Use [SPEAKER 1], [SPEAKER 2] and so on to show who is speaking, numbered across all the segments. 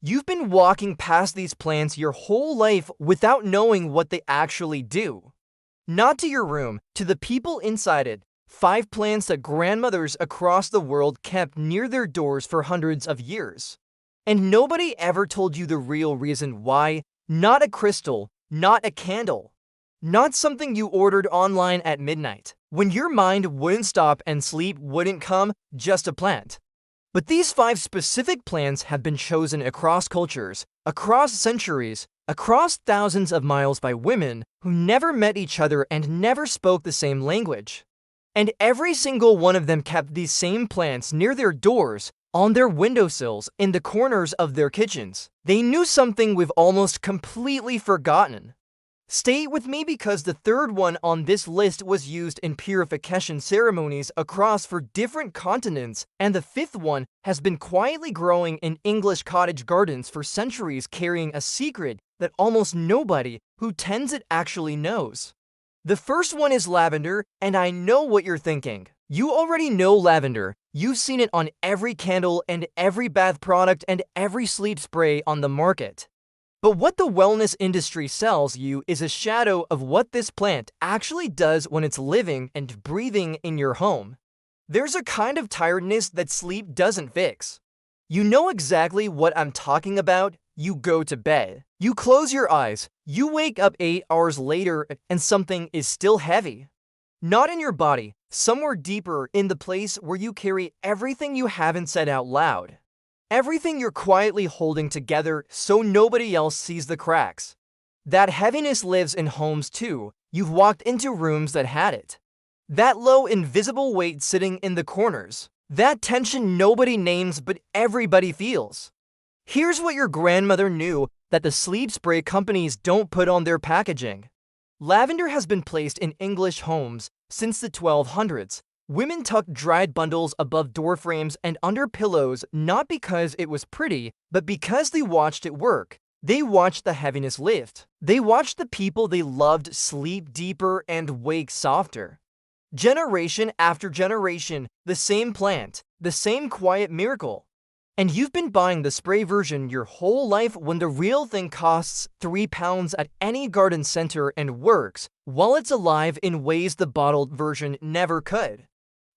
[SPEAKER 1] You've been walking past these plants your whole life without knowing what they actually do. Not to your room, to the people inside it. 5 plants that grandmothers across the world kept near their doors for hundreds of years. And nobody ever told you the real reason why. Not a crystal, not a candle, not something you ordered online at midnight, when your mind wouldn't stop and sleep wouldn't come, just a plant. But these 5 specific plants have been chosen across cultures, across centuries, across thousands of miles by women who never met each other and never spoke the same language. And every single one of them kept these same plants near their doors, on their windowsills, in the corners of their kitchens. They knew something we've almost completely forgotten. Stay with me because the third one on this list was used in purification ceremonies across 4 different continents, and the 5th one has been quietly growing in English cottage gardens for centuries, carrying a secret that almost nobody who tends it actually knows. The first one is lavender, and I know what you're thinking. You already know lavender. You've seen it on every candle and every bath product and every sleep spray on the market. But what the wellness industry sells you is a shadow of what this plant actually does when it's living and breathing in your home. There's a kind of tiredness that sleep doesn't fix. You know exactly what I'm talking about. You go to bed. You close your eyes. You wake up 8 hours later and something is still heavy. Not in your body, somewhere deeper in the place where you carry everything you haven't said out loud. Everything you're quietly holding together so nobody else sees the cracks. That heaviness lives in homes too. You've walked into rooms that had it. That low, invisible weight sitting in the corners. That tension nobody names but everybody feels. Here's what your grandmother knew that the sleep spray companies don't put on their packaging. Lavender has been placed in English homes since the 1200s. Women tucked dried bundles above doorframes and under pillows not because it was pretty, but because they watched it work. They watched the heaviness lift. They watched the people they loved sleep deeper and wake softer. Generation after generation, the same plant, the same quiet miracle. And you've been buying the spray version your whole life when the real thing costs £3 at any garden center and works while it's alive in ways the bottled version never could.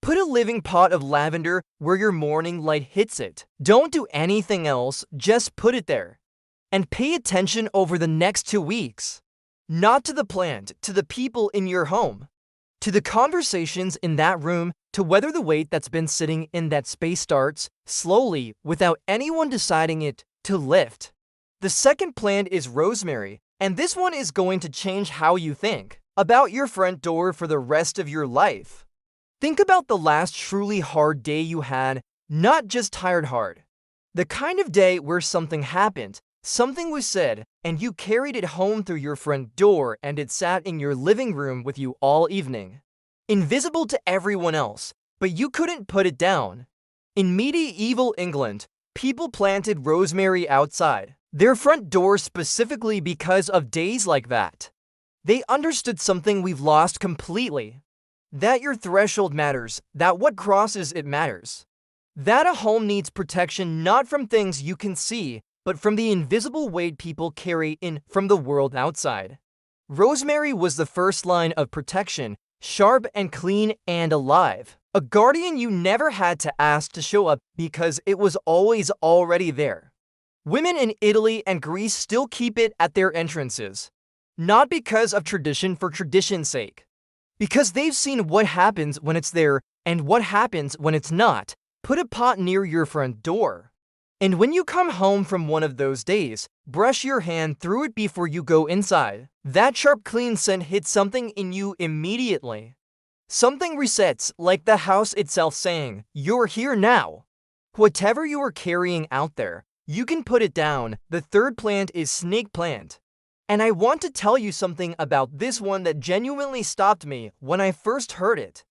[SPEAKER 1] Put a living pot of lavender where your morning light hits it. Don't do anything else, just put it there. And pay attention over the next 2 weeks. Not to the plant, to the people in your home. To the conversations in that room, to whether the weight that's been sitting in that space starts, slowly, without anyone deciding it, to lift. The second plant is rosemary, and this one is going to change how you think about your front door for the rest of your life. Think about the last truly hard day you had, not just tired hard. The kind of day where something happened, something was said, and you carried it home through your front door and it sat in your living room with you all evening. Invisible to everyone else, but you couldn't put it down. In medieval England, people planted rosemary outside their front door specifically because of days like that. They understood something we've lost completely. That your threshold matters, that what crosses it matters. That a home needs protection not from things you can see, but from the invisible weight people carry in from the world outside. Rosemary was the first line of protection, sharp and clean and alive. A guardian you never had to ask to show up because it was always already there. Women in Italy and Greece still keep it at their entrances. Not because of tradition for tradition's sake. Because they've seen what happens when it's there and what happens when it's not. Put a pot near your front door. And when you come home from one of those days, brush your hand through it before you go inside. That sharp, clean scent hits something in you immediately. Something resets, like the house itself saying, "You're here now." Whatever you are carrying out there, you can put it down. The third plant is snake plant. And I want to tell you something about this one that genuinely stopped me when I first heard it.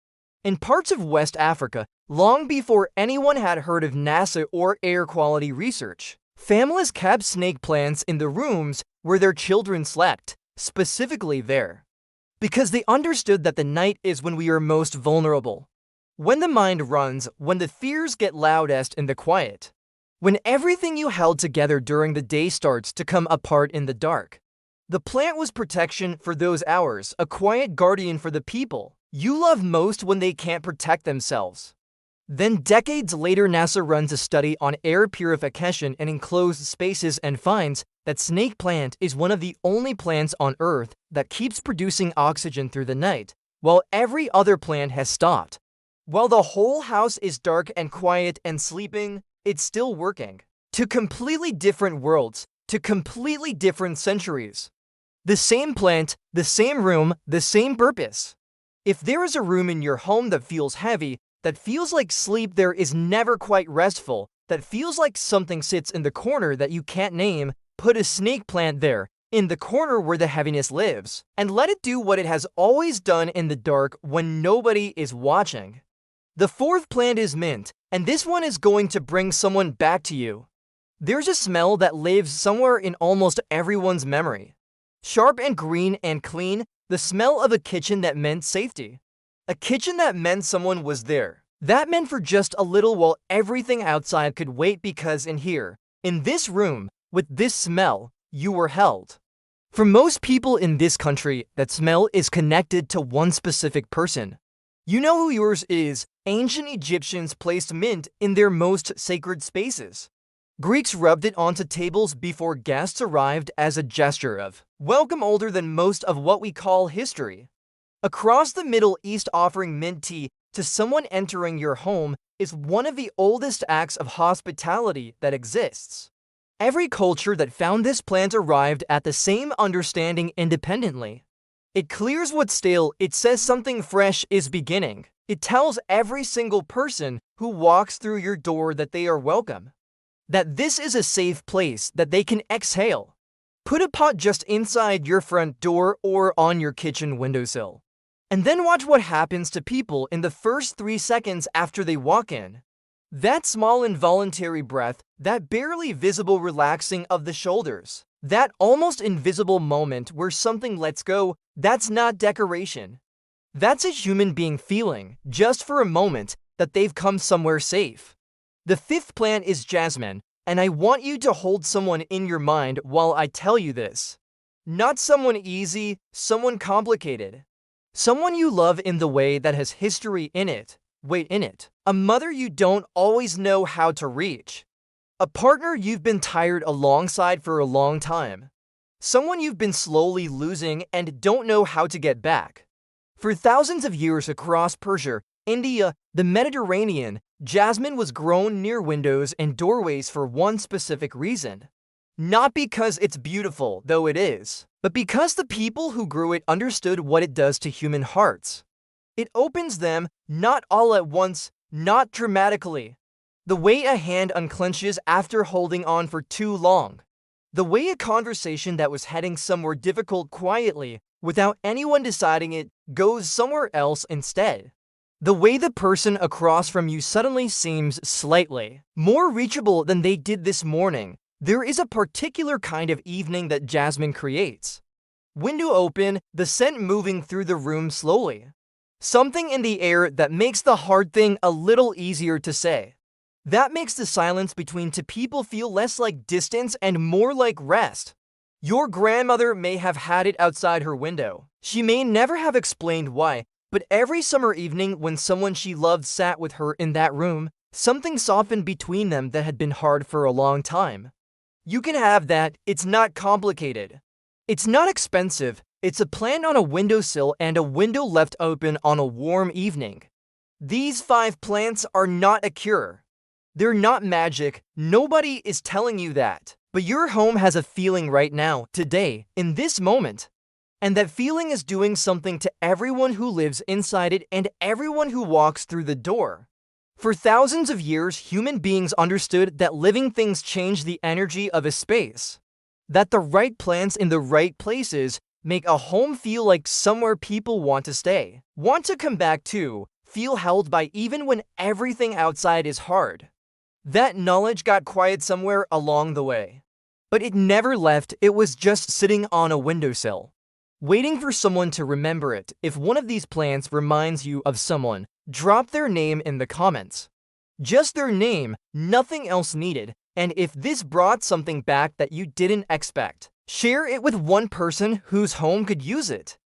[SPEAKER 1] In parts of West Africa, long before anyone had heard of NASA or air quality research, families kept snake plants in the rooms where their children slept, specifically there. Because they understood that the night is when we are most vulnerable. When the mind runs, when the fears get loudest in the quiet. When everything you held together during the day starts to come apart in the dark. The plant was protection for those hours, a quiet guardian for the people you love most when they can't protect themselves. Then decades later, NASA runs a study on air purification in enclosed spaces and finds that snake plant is one of the only plants on Earth that keeps producing oxygen through the night, while every other plant has stopped. While the whole house is dark and quiet and sleeping, it's still working. To completely different worlds, to completely different centuries. The same plant, the same room, the same purpose. If there is a room in your home that feels heavy, that feels like sleep there is never quite restful, that feels like something sits in the corner that you can't name, put a snake plant there, in the corner where the heaviness lives, and let it do what it has always done in the dark when nobody is watching. The fourth plant is mint, and this one is going to bring someone back to you. There's a smell that lives somewhere in almost everyone's memory. Sharp and green and clean, the smell of a kitchen that meant safety. A kitchen that meant someone was there. That meant for just a little while everything outside could wait because in here, in this room, with this smell, you were held. For most people in this country, that smell is connected to one specific person. You know who yours is. Ancient Egyptians placed mint in their most sacred spaces. Greeks rubbed it onto tables before guests arrived as a gesture of welcome older than most of what we call history. Across the Middle East, offering mint tea to someone entering your home is one of the oldest acts of hospitality that exists. Every culture that found this plant arrived at the same understanding independently. It clears what's stale, it says something fresh is beginning. It tells every single person who walks through your door that they are welcome. That this is a safe place, that they can exhale. Put a pot just inside your front door or on your kitchen windowsill. And then watch what happens to people in the first 3 seconds after they walk in. That small involuntary breath, that barely visible relaxing of the shoulders, that almost invisible moment where something lets go, that's not decoration. That's a human being feeling, just for a moment, that they've come somewhere safe. The fifth plant is jasmine, and I want you to hold someone in your mind while I tell you this. Not someone easy, someone complicated. Someone you love in the way that has history in it, weight in it. A mother you don't always know how to reach. A partner you've been tired alongside for a long time. Someone you've been slowly losing and don't know how to get back. For thousands of years across Persia, India, the Mediterranean, jasmine was grown near windows and doorways for one specific reason. Not because it's beautiful, though it is, but because the people who grew it understood what it does to human hearts. It opens them, not all at once, not dramatically. The way a hand unclenches after holding on for too long. The way a conversation that was heading somewhere difficult quietly, without anyone deciding it, goes somewhere else instead. The way the person across from you suddenly seems slightly more reachable than they did this morning. There is a particular kind of evening that jasmine creates. Window open, the scent moving through the room slowly. Something in the air that makes the hard thing a little easier to say. That makes the silence between two people feel less like distance and more like rest. Your grandmother may have had it outside her window. She may never have explained why, but every summer evening when someone she loved sat with her in that room, something softened between them that had been hard for a long time. You can have that, it's not complicated. It's not expensive, it's a plant on a windowsill and a window left open on a warm evening. These 5 plants are not a cure. They're not magic, nobody is telling you that. But your home has a feeling right now, today, in this moment. And that feeling is doing something to everyone who lives inside it and everyone who walks through the door. For thousands of years, human beings understood that living things change the energy of a space. That the right plants in the right places make a home feel like somewhere people want to stay, want to come back to, feel held by even when everything outside is hard. That knowledge got quiet somewhere along the way. But it never left, it was just sitting on a windowsill. Waiting for someone to remember it. If one of these plants reminds you of someone, drop their name in the comments. Just their name, nothing else needed. And if this brought something back that you didn't expect, share it with one person whose home could use it.